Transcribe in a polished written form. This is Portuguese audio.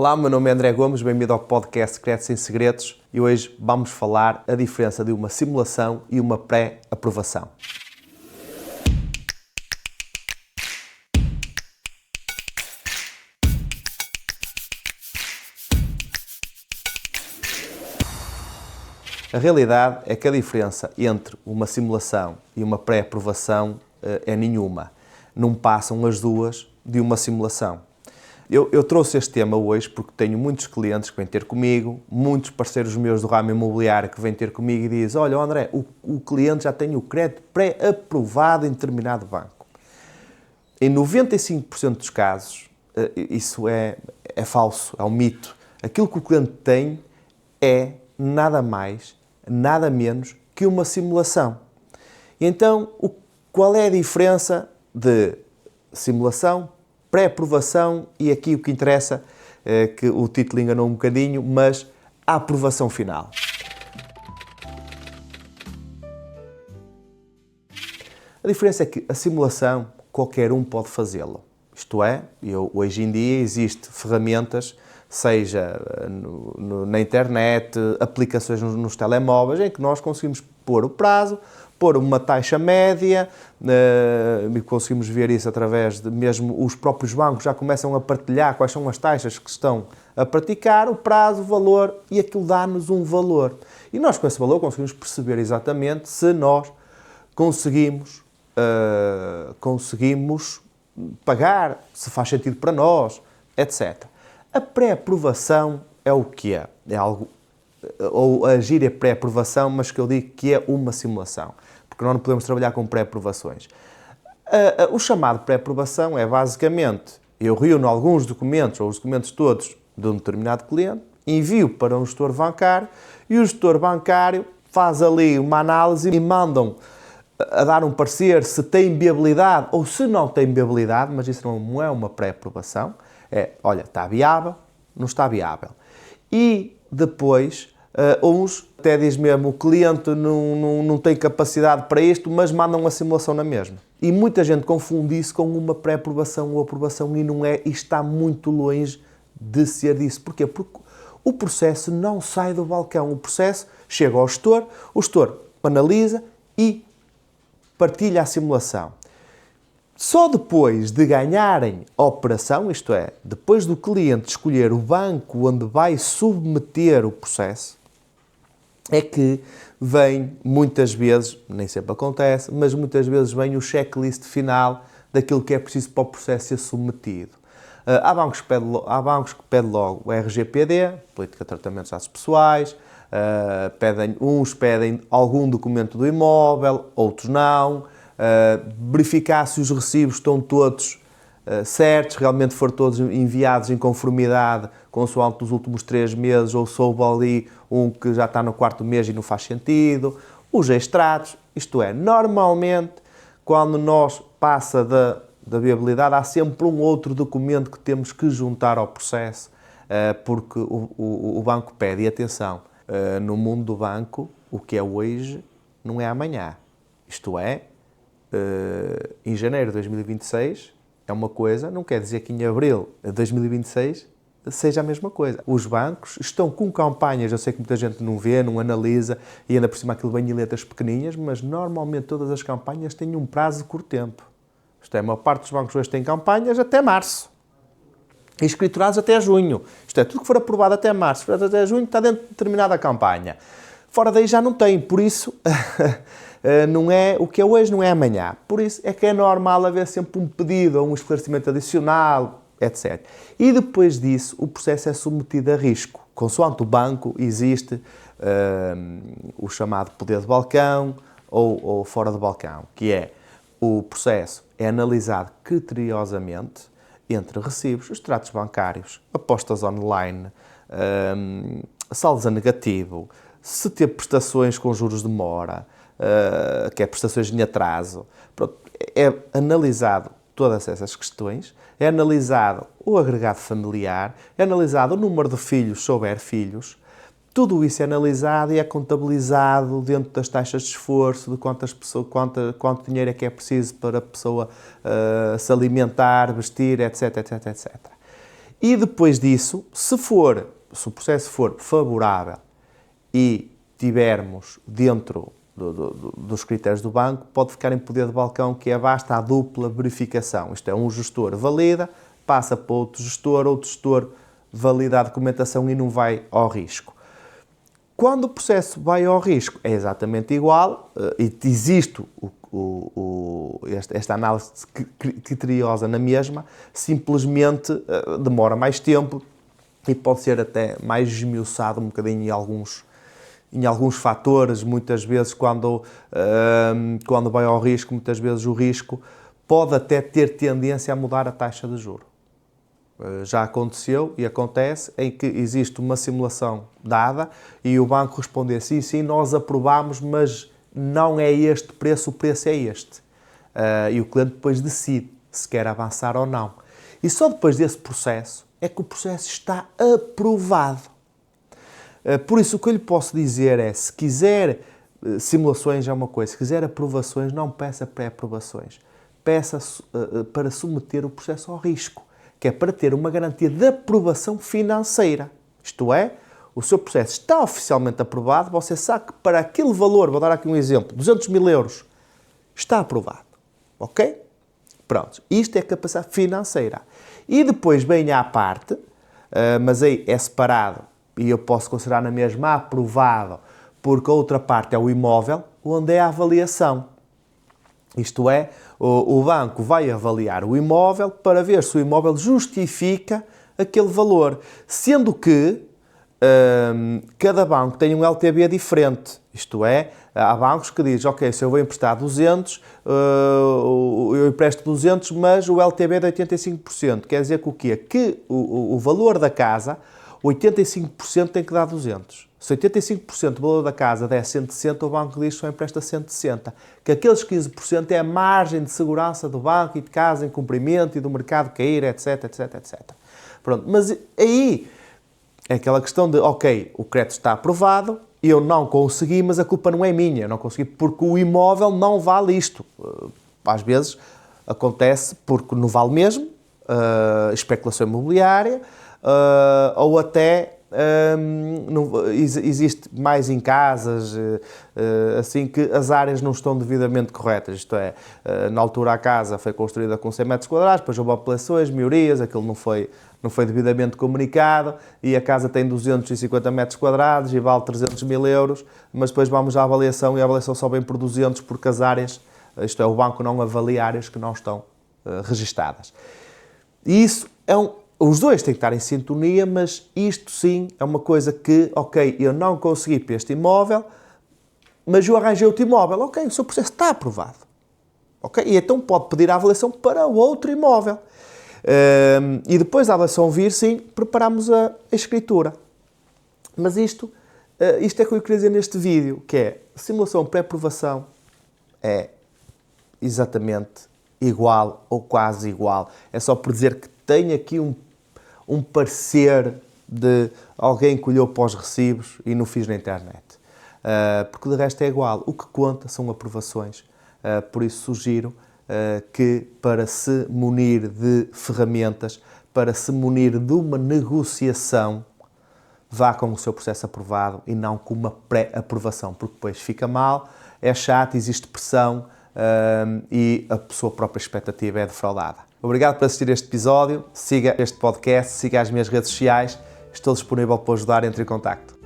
Olá, meu nome é André Gomes, bem-vindo ao podcast Secretos Sem Segredos e hoje vamos falar a diferença de uma simulação e uma pré-aprovação. A realidade é que a diferença entre uma simulação e uma pré-aprovação é nenhuma. Não passam as duas de uma simulação. Eu trouxe este tema hoje porque tenho muitos clientes que vêm ter comigo, muitos parceiros meus do ramo imobiliário que vêm ter comigo e dizem: olha André, o cliente já tem o crédito pré-aprovado em determinado banco. Em 95% dos casos, isso é falso, é um mito. Aquilo que o cliente tem é nada mais, nada menos que uma simulação. E então, qual é a diferença de simulação, pré-aprovação e aqui o que interessa, que o título enganou um bocadinho, mas a aprovação final? A diferença é que a simulação qualquer um pode fazê-la. Isto é, hoje em dia existem ferramentas, seja na internet, aplicações nos telemóveis, em que nós conseguimos pôr o prazo, pôr uma taxa média, e conseguimos ver isso através de mesmo os próprios bancos já começam a partilhar quais são as taxas que estão a praticar, o prazo, o valor, e aquilo dá-nos um valor. E nós com esse valor conseguimos perceber exatamente se nós conseguimos pagar, se faz sentido para nós, etc. A pré-aprovação é o que é? É algo, ou agir é pré-aprovação, mas que eu digo que é uma simulação, porque nós não podemos trabalhar com pré-aprovações. O chamado pré-aprovação é basicamente, eu reúno alguns documentos, ou os documentos todos de um determinado cliente, envio para um gestor bancário e o gestor bancário faz ali uma análise e mandam a dar um parecer se tem viabilidade ou se não tem viabilidade, mas isso não é uma pré-aprovação. É, olha, está viável, não está viável. E depois, uns até diz mesmo, o cliente não tem capacidade para isto, mas mandam uma simulação na mesma. E muita gente confunde isso com uma pré-aprovação ou aprovação e não é, e está muito longe de ser disso. Porquê? Porque o processo não sai do balcão. O processo chega ao gestor, o gestor analisa e partilha a simulação. Só depois de ganharem a operação, isto é, depois do cliente escolher o banco onde vai submeter o processo, é que vem muitas vezes, nem sempre acontece, mas muitas vezes vem o checklist final daquilo que é preciso para o processo ser submetido. Há bancos que pedem logo o RGPD, Política de Tratamento de Dados Pessoais, uns pedem algum documento do imóvel, outros não, verificar se os recibos estão todos certos, realmente foram todos enviados em conformidade consoante os últimos 3 meses, ou soube ali um que já está no 4º mês e não faz sentido, os extratos, isto é, normalmente, quando nós passa da viabilidade, há sempre um outro documento que temos que juntar ao processo, porque o banco pede, e atenção, no mundo do banco, o que é hoje não é amanhã. Isto é, em janeiro de 2026 é uma coisa, não quer dizer que em abril de 2026 seja a mesma coisa. Os bancos estão com campanhas, eu sei que muita gente não vê, não analisa, e ainda por cima aquilo vem em letras pequeninhas, mas normalmente todas as campanhas têm um prazo de curto tempo. Isto é, a maior parte dos bancos hoje tem campanhas até março. E escriturados até junho. Isto é, tudo que for aprovado até março, até junho, está dentro de determinada campanha. Fora daí já não tem, por isso, não é, o que é hoje não é amanhã. Por isso é que é normal haver sempre um pedido ou um esclarecimento adicional, etc. E depois disso, o processo é submetido a risco. Consoante o banco, existe o chamado poder de balcão ou fora de balcão, que é o processo é analisado criteriosamente entre recibos, extratos bancários, apostas online, saldos a negativo, se ter prestações com juros de mora, que é prestações em atraso. Pronto, é analisado todas essas questões, é analisado o agregado familiar, é analisado o número de filhos, se houver filhos. Tudo isso é analisado e é contabilizado dentro das taxas de esforço, de quanto dinheiro é que é preciso para a pessoa se alimentar, vestir, etc, etc, etc. E depois disso, se o processo for favorável e tivermos dentro dos critérios do banco, pode ficar em poder de balcão, que basta a dupla verificação. Isto é, um gestor valida, passa para outro gestor valida a documentação e não vai ao risco. Quando o processo vai ao risco, é exatamente igual, e existe esta análise criteriosa na mesma, simplesmente demora mais tempo e pode ser até mais esmiuçado um bocadinho em alguns fatores. Muitas vezes, quando vai ao risco, muitas vezes o risco pode até ter tendência a mudar a taxa de juros. Já aconteceu e acontece em que existe uma simulação dada e o banco responde sim, nós aprovamos, mas não é este preço, o preço é este. E o cliente depois decide se quer avançar ou não. E só depois desse processo é que o processo está aprovado. Por isso, o que eu lhe posso dizer é, se quiser simulações é uma coisa, se quiser aprovações, não peça pré-aprovações. Peça para submeter o processo ao risco, que é para ter uma garantia de aprovação financeira. Isto é, o seu processo está oficialmente aprovado, você sabe que para aquele valor, vou dar aqui um exemplo, 200 mil euros, está aprovado. Ok? Pronto. Isto é capacidade financeira. E depois vem à parte, mas aí é separado, e eu posso considerar na mesma aprovado, porque a outra parte é o imóvel, onde é a avaliação. Isto é, o banco vai avaliar o imóvel para ver se o imóvel justifica aquele valor, sendo que cada banco tem um LTV diferente. Isto é, há bancos que dizem, ok, se eu vou emprestar 200, eu empresto 200, mas o LTV é de 85%. Quer dizer que o quê? Que o valor da casa, 85% tem que dar 200. Se 85% do valor da casa der 160, o banco diz que só empresta 160. Que aqueles 15% é a margem de segurança do banco e de casa em cumprimento e do mercado cair, etc, etc, etc. Pronto, mas aí é aquela questão de, ok, o crédito está aprovado, eu não consegui, mas a culpa não é minha, eu não consegui porque o imóvel não vale isto. Às vezes acontece porque não vale mesmo, especulação imobiliária, ou até existe mais em casas, assim que as áreas não estão devidamente corretas, isto é, na altura a casa foi construída com 100 metros quadrados, depois houve apelações, melhorias, aquilo não foi devidamente comunicado e a casa tem 250 metros quadrados e vale 300 mil euros, mas depois vamos à avaliação e a avaliação só vem por 200 porque as áreas, isto é, o banco não avalia áreas que não estão registadas. E isso é os dois têm que estar em sintonia, mas isto sim é uma coisa que, ok, eu não consegui para este imóvel, mas eu arranjei outro imóvel. Ok, o seu processo está aprovado. Ok? E então pode pedir a avaliação para o outro imóvel. E depois da avaliação vir, sim, preparamos a escritura. Mas isto é o que eu queria dizer neste vídeo, que é, simulação pré-aprovação é exatamente igual ou quase igual. É só por dizer que tem aqui um parecer de alguém que olhou para os recibos e não fiz na internet. Porque de resto é igual. O que conta são aprovações. Por isso sugiro que para se munir de ferramentas, para se munir de uma negociação, vá com o seu processo aprovado e não com uma pré-aprovação, porque depois fica mal, é chato, existe pressão e a sua própria expectativa é defraudada. Obrigado por assistir a este episódio, siga este podcast, siga as minhas redes sociais, estou disponível para ajudar, entre em contacto.